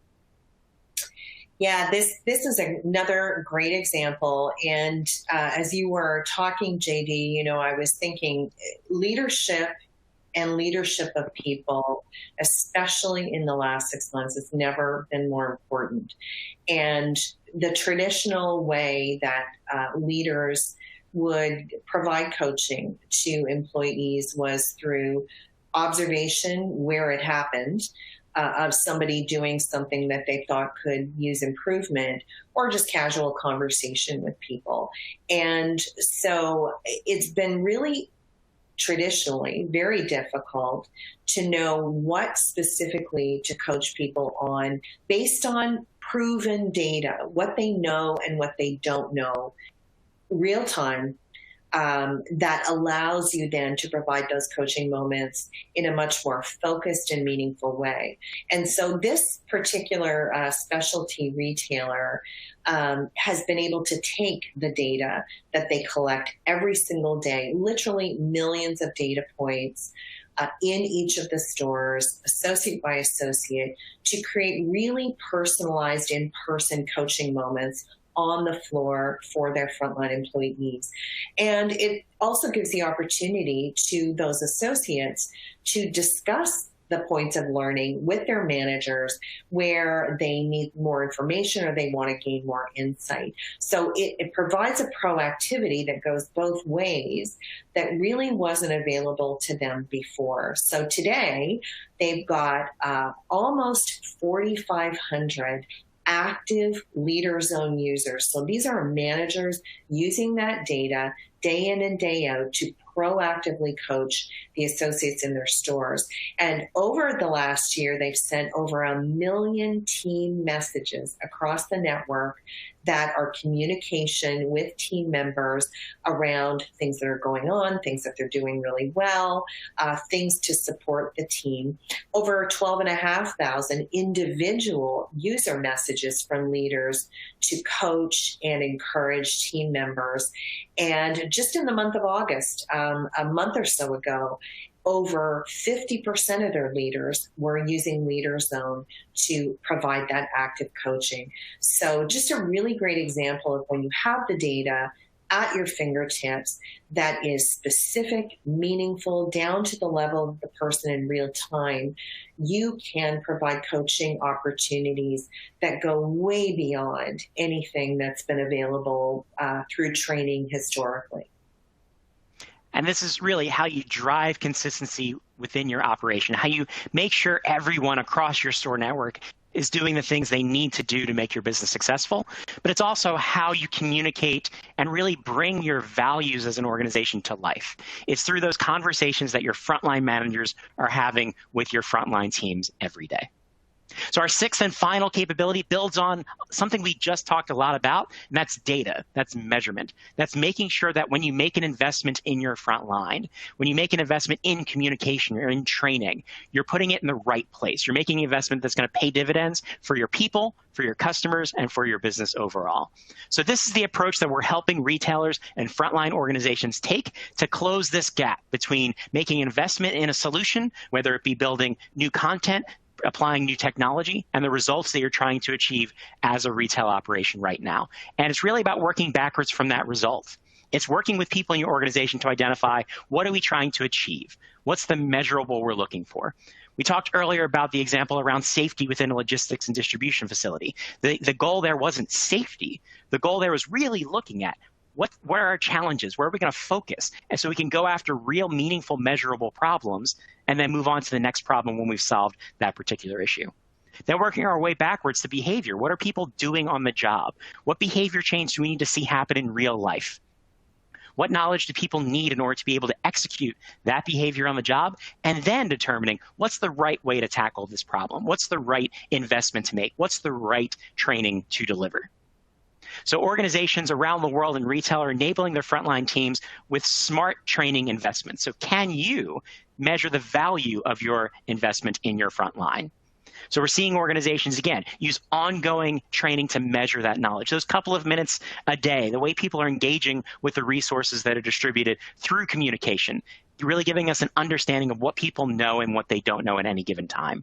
Yeah, this is another great example. And as you were talking, JD, I was thinking leadership and leadership of people, especially in the last 6 months, has never been more important. And the traditional way that leaders would provide coaching to employees was through observation where it happened of somebody doing something that they thought could use improvement, or just casual conversation with people. And so it's been really traditionally very difficult to know what specifically to coach people on based on proven data, what they know and what they don't know real time, that allows you then to provide those coaching moments in a much more focused and meaningful way. And so this particular specialty retailer has been able to take the data that they collect every single day, literally millions of data points in each of the stores, associate by associate, to create really personalized in-person coaching moments on the floor for their frontline employees. And it also gives the opportunity to those associates to discuss the points of learning with their managers where they need more information or they want to gain more insight. So it provides a proactivity that goes both ways that really wasn't available to them before. So today, they've got almost 4,500 active Leader Zone users. So these are managers using that data day in and day out to proactively coach the associates in their stores. And over the last year, they've sent over 1 million team messages across the network that are communication with team members around things that are going on, things that they're doing really well, things to support the team. Over 12,500 individual user messages from leaders to coach and encourage team members. And just in the month of August, a month or so ago, over 50% of their leaders were using LeaderZone to provide that active coaching. So just a really great example of when you have the data at your fingertips that is specific, meaningful, down to the level of the person in real time, you can provide coaching opportunities that go way beyond anything that's been available through training historically. And this is really how you drive consistency within your operation, how you make sure everyone across your store network is doing the things they need to do to make your business successful. But it's also how you communicate and really bring your values as an organization to life. It's through those conversations that your frontline managers are having with your frontline teams every day. So our sixth and final capability builds on something we just talked a lot about, and that's data, that's measurement. That's making sure that when you make an investment in your front line, when you make an investment in communication or in training, you're putting it in the right place. You're making an investment that's going to pay dividends for your people, for your customers, and for your business overall. So this is the approach that we're helping retailers and frontline organizations take to close this gap between making investment in a solution, whether it be building new content, applying new technology, and the results that you're trying to achieve as a retail operation right now. And it's really about working backwards from that result. It's working with people in your organization to identify, what are we trying to achieve? What's the measurable we're looking for? We talked earlier about the example around safety within a logistics and distribution facility. The goal there wasn't safety. The goal there was really looking at what are our challenges? Where are we going to focus? And so we can go after real, meaningful, measurable problems and then move on to the next problem when we've solved that particular issue. Then working our way backwards to behavior. What are people doing on the job? What behavior change do we need to see happen in real life? What knowledge do people need in order to be able to execute that behavior on the job? And then determining what's the right way to tackle this problem? What's the right investment to make? What's the right training to deliver? So organizations around the world in retail are enabling their frontline teams with smart training investments. So can you measure the value of your investment in your frontline? So we're seeing organizations, again, use ongoing training to measure that knowledge. Those couple of minutes a day, the way people are engaging with the resources that are distributed through communication, really giving us an understanding of what people know and what they don't know at any given time.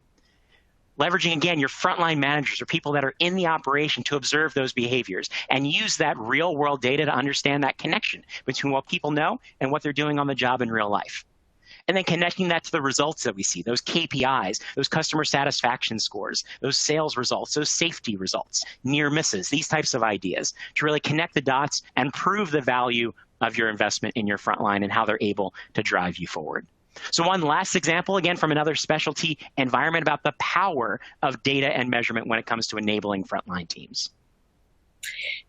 Leveraging, again, your frontline managers or people that are in the operation to observe those behaviors and use that real-world data to understand that connection between what people know and what they're doing on the job in real life. And then connecting that to the results that we see, those KPIs, those customer satisfaction scores, those sales results, those safety results, near misses, these types of ideas to really connect the dots and prove the value of your investment in your frontline and how they're able to drive you forward. So one last example, again, from another specialty environment about the power of data and measurement when it comes to enabling frontline teams.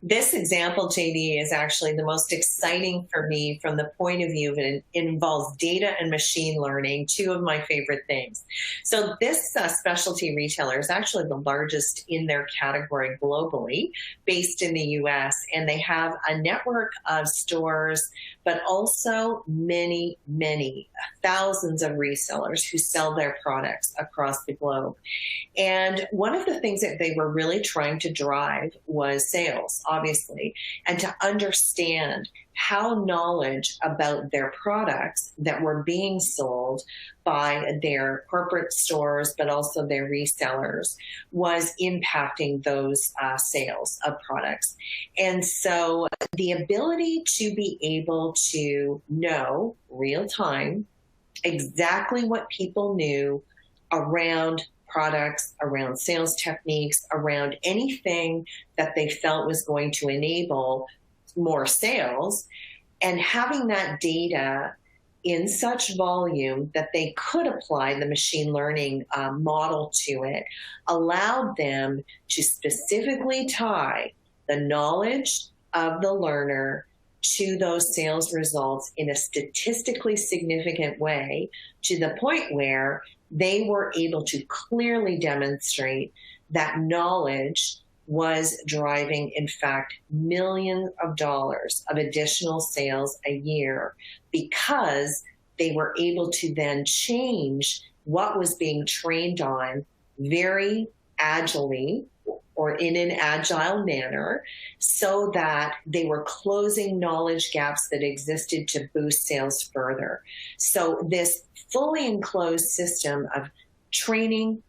This example, JD, is actually the most exciting for me from the point of view that it involves data and machine learning, two of my favorite things. So this specialty retailer is actually the largest in their category globally, based in the US, and they have a network of stores, but also many, many thousands of resellers who sell their products across the globe. And one of the things that they were really trying to drive was sales, obviously, and to understand how knowledge about their products that were being sold by their corporate stores, but also their resellers, was impacting those sales of products. And so the ability to be able to know real time exactly what people knew around products, around sales techniques, around anything that they felt was going to enable more sales, and having that data in such volume that they could apply the machine learning model to it, allowed them to specifically tie the knowledge of the learner to those sales results in a statistically significant way, to the point where they were able to clearly demonstrate that knowledge was driving, in fact, millions of dollars of additional sales a year, because they were able to then change what was being trained on very agilely, or in an agile manner, so that they were closing knowledge gaps that existed to boost sales further. So this fully enclosed system of training,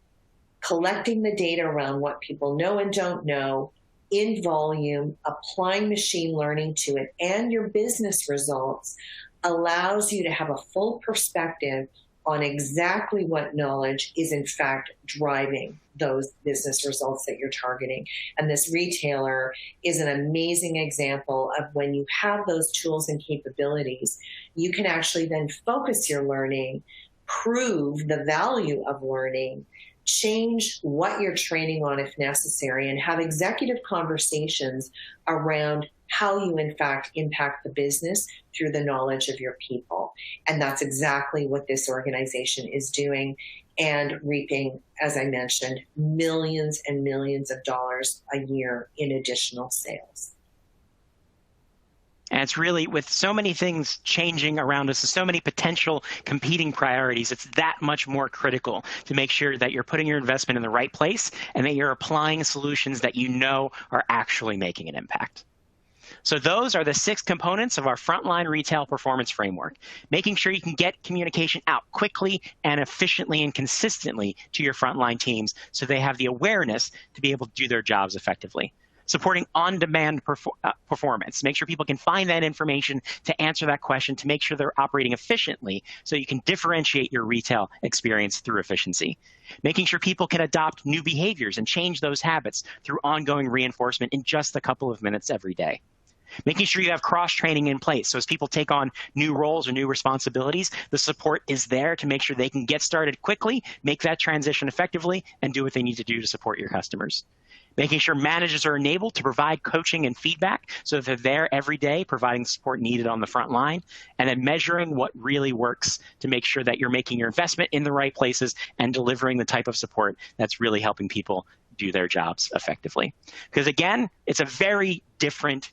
collecting the data around what people know and don't know in volume, applying machine learning to it, and your business results allows you to have a full perspective on exactly what knowledge is in fact driving those business results that you're targeting. And this retailer is an amazing example of when you have those tools and capabilities, you can actually then focus your learning, prove the value of learning, change what you're training on if necessary, and have executive conversations around how you in fact impact the business through the knowledge of your people. And that's exactly what this organization is doing, and reaping, as I mentioned, millions and millions of dollars a year in additional sales. And it's really, with so many things changing around us, so many potential competing priorities, it's that much more critical to make sure that you're putting your investment in the right place and that you're applying solutions that you know are actually making an impact. So those are the 6 components of our Frontline Retail Performance Framework, making sure you can get communication out quickly and efficiently and consistently to your frontline teams so they have the awareness to be able to do their jobs effectively. Supporting on-demand performance, make sure people can find that information to answer that question, to make sure they're operating efficiently so you can differentiate your retail experience through efficiency. Making sure people can adopt new behaviors and change those habits through ongoing reinforcement in just a couple of minutes every day. Making sure you have cross-training in place, so as people take on new roles or new responsibilities, the support is there to make sure they can get started quickly, make that transition effectively, and do what they need to do to support your customers. Making sure managers are enabled to provide coaching and feedback so that they're there every day providing support needed on the front line, and then measuring what really works to make sure that you're making your investment in the right places and delivering the type of support that's really helping people do their jobs effectively. Because again, it's a very different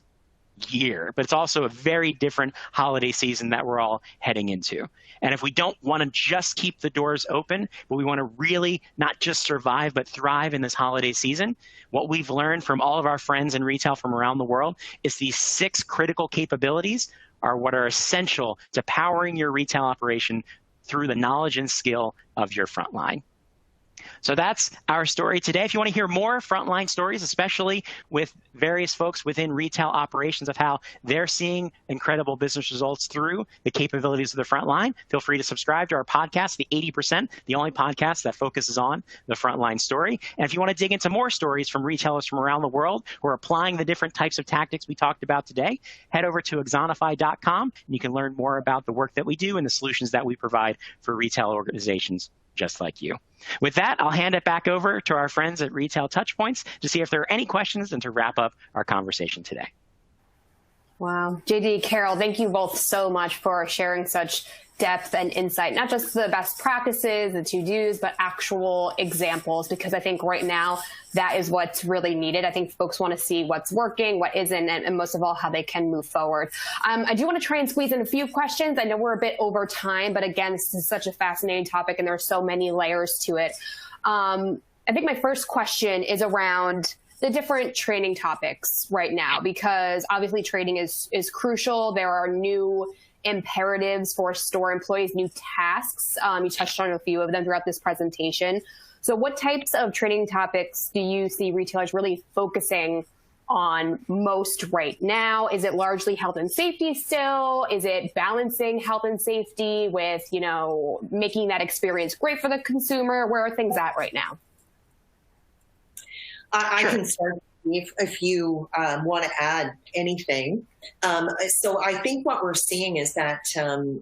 year, but it's also a very different holiday season that we're all heading into. And if we don't want to just keep the doors open, but we want to really not just survive, but thrive in this holiday season, what we've learned from all of our friends in retail from around the world is these 6 critical capabilities are what are essential to powering your retail operation through the knowledge and skill of your frontline. So that's our story today. If you want to hear more frontline stories, especially with various folks within retail operations of how they're seeing incredible business results through the capabilities of the frontline, feel free to subscribe to our podcast, The 80%, the only podcast that focuses on the frontline story. And if you want to dig into more stories from retailers from around the world who are applying the different types of tactics we talked about today, head over to Axonify.com and you can learn more about the work that we do and the solutions that we provide for retail organizations just like you. With that, I'll hand it back over to our friends at Retail Touchpoints to see if there are any questions and to wrap up our conversation today. Wow. JD, Carol, thank you both so much for sharing such depth and insight, not just the best practices, the to-dos, but actual examples, because I think right now that is what's really needed. I think folks want to see what's working, what isn't, and most of all, how they can move forward. I do want to try and squeeze in a few questions. I know we're a bit over time, but again, this is such a fascinating topic and there are so many layers to it. I think my first question is around the different training topics right now, because obviously training is crucial. There are new imperatives for store employees, new tasks. You touched on a few of them throughout this presentation. So what types of training topics do you see retailers really focusing on most right now? Is it largely health and safety still? Is it balancing health and safety with, making that experience great for the consumer? Where are things at right now? I can start if you want to add anything. So I think what we're seeing is that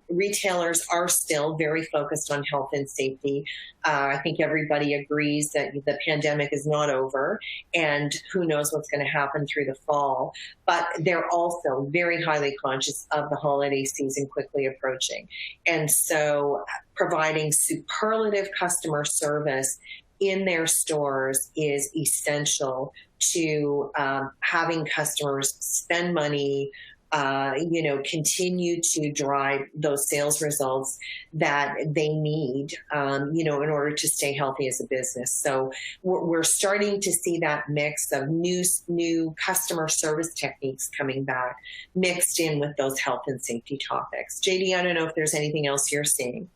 retailers are still very focused on health and safety. I think everybody agrees that the pandemic is not over, and who knows what's going to happen through the fall. But they're also very highly conscious of the holiday season quickly approaching. And so providing superlative customer service in their stores is essential to having customers spend money, continue to drive those sales results that they need, in order to stay healthy as a business. So we're starting to see that mix of new customer service techniques coming back, mixed in with those health and safety topics. JD, I don't know if there's anything else you're seeing.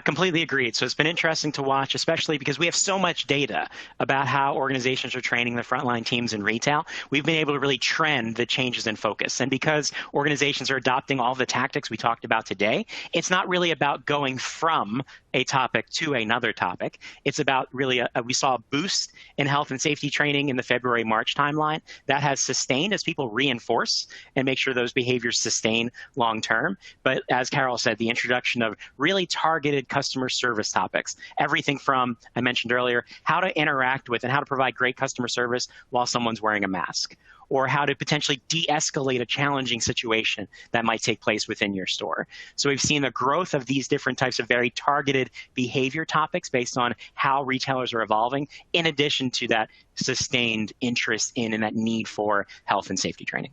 Completely agreed. So it's been interesting to watch, especially because we have so much data about how organizations are training the frontline teams in retail. We've been able to really trend the changes in focus. And because organizations are adopting all the tactics we talked about today, it's not really about going from a topic to another topic. It's about really, we saw a boost in health and safety training in the February-March timeline. That has sustained as people reinforce and make sure those behaviors sustain long-term. But as Carol said, the introduction of really targeted customer service topics, everything from, I mentioned earlier, how to interact with and how to provide great customer service while someone's wearing a mask, or how to potentially de-escalate a challenging situation that might take place within your store. So we've seen the growth of these different types of very targeted behavior topics based on how retailers are evolving, in addition to that sustained interest in and that need for health and safety training.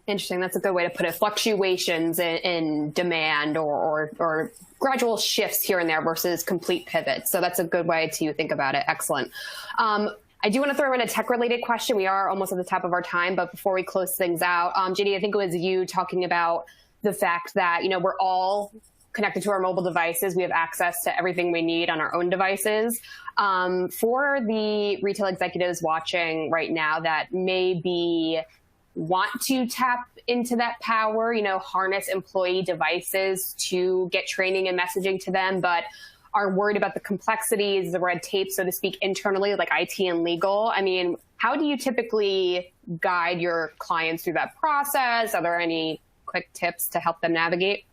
Interesting. That's a good way to put it. Fluctuations in demand or gradual shifts here and there versus complete pivots. So that's a good way to think about it. Excellent. I do want to throw in a tech-related question. We are almost at the top of our time, but before we close things out, JD, I think it was you talking about the fact that, we're all connected to our mobile devices. We have access to everything we need on our own devices. For the retail executives watching right now that maybe want to tap into that power, harness employee devices to get training and messaging to them, but are worried about the complexities, the red tape, so to speak, internally, like IT and legal. I mean, how do you typically guide your clients through that process? Are there any quick tips to help them navigate?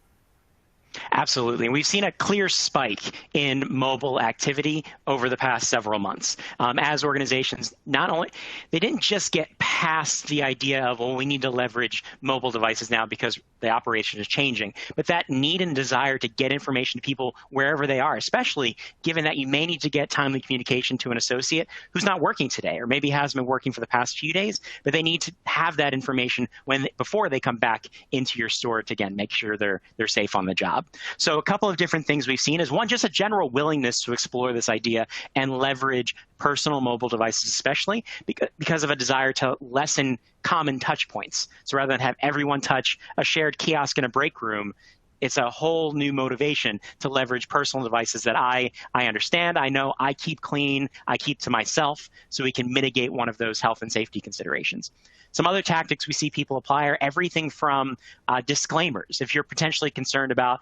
Absolutely. And we've seen a clear spike in mobile activity over the past several months. As organizations, they didn't just get past the idea of, we need to leverage mobile devices now because the operation is changing, but that need and desire to get information to people wherever they are, especially given that you may need to get timely communication to an associate who's not working today, or maybe hasn't been working for the past few days, but they need to have that information before they come back into your store to, again, make sure they're safe on the job. So a couple of different things we've seen is, one, just a general willingness to explore this idea and leverage personal mobile devices, especially because of a desire to lessen common touch points. So rather than have everyone touch a shared kiosk in a break room, it's a whole new motivation to leverage personal devices that I understand, I know, I keep clean, I keep to myself, so we can mitigate one of those health and safety considerations. Some other tactics we see people apply are everything from disclaimers. If you're potentially concerned about,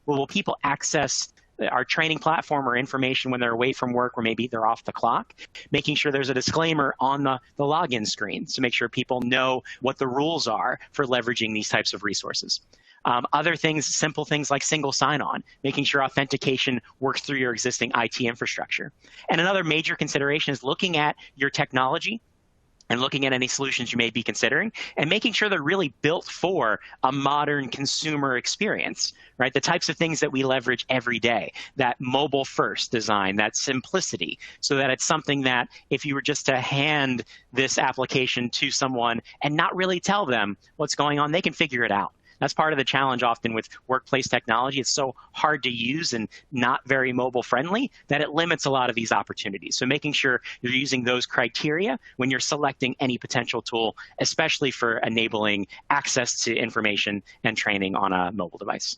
will people access our training platform or information when they're away from work, or maybe they're off the clock, making sure there's a disclaimer on the login screen to make sure people know what the rules are for leveraging these types of resources. Other things, simple things like single sign-on, making sure authentication works through your existing IT infrastructure. And another major consideration is looking at your technology and looking at any solutions you may be considering and making sure they're really built for a modern consumer experience, right? The types of things that we leverage every day, that mobile first design, that simplicity, so that it's something that if you were just to hand this application to someone and not really tell them what's going on, they can figure it out. That's part of the challenge often with workplace technology. It's so hard to use and not very mobile friendly that it limits a lot of these opportunities. So making sure you're using those criteria when you're selecting any potential tool, especially for enabling access to information and training on a mobile device.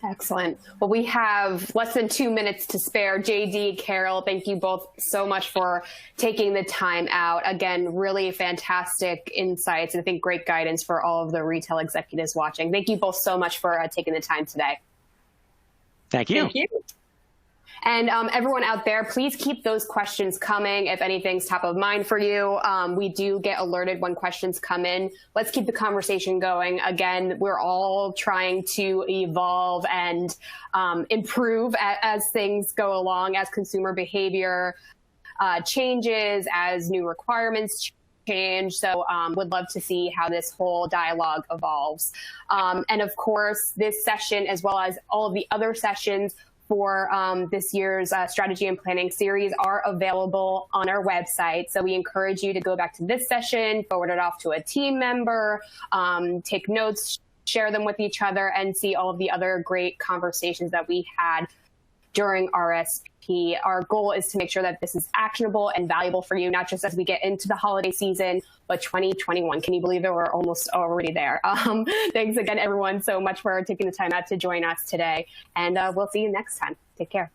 Excellent. Well, we have less than 2 minutes to spare. JD, Carol, thank you both so much for taking the time out. Again, really fantastic insights and I think great guidance for all of the retail executives watching. Thank you both so much for taking the time today. Thank you. Thank you. And everyone out there, please keep those questions coming if anything's top of mind for you. We do get alerted when questions come in. Let's keep the conversation going. Again, we're all trying to evolve and improve as things go along, as consumer behavior changes, as new requirements change. So would love to see how this whole dialogue evolves. And of course, this session, as well as all of the other sessions for this year's strategy and planning series, are available on our website. So we encourage you to go back to this session, forward it off to a team member, take notes, share them with each other, and see all of the other great conversations that we had during RSP. Our goal is to make sure that this is actionable and valuable for you, not just as we get into the holiday season, but 2021. Can you believe it? We're almost already there. Thanks again, everyone, so much for taking the time out to join us today. And we'll see you next time. Take care.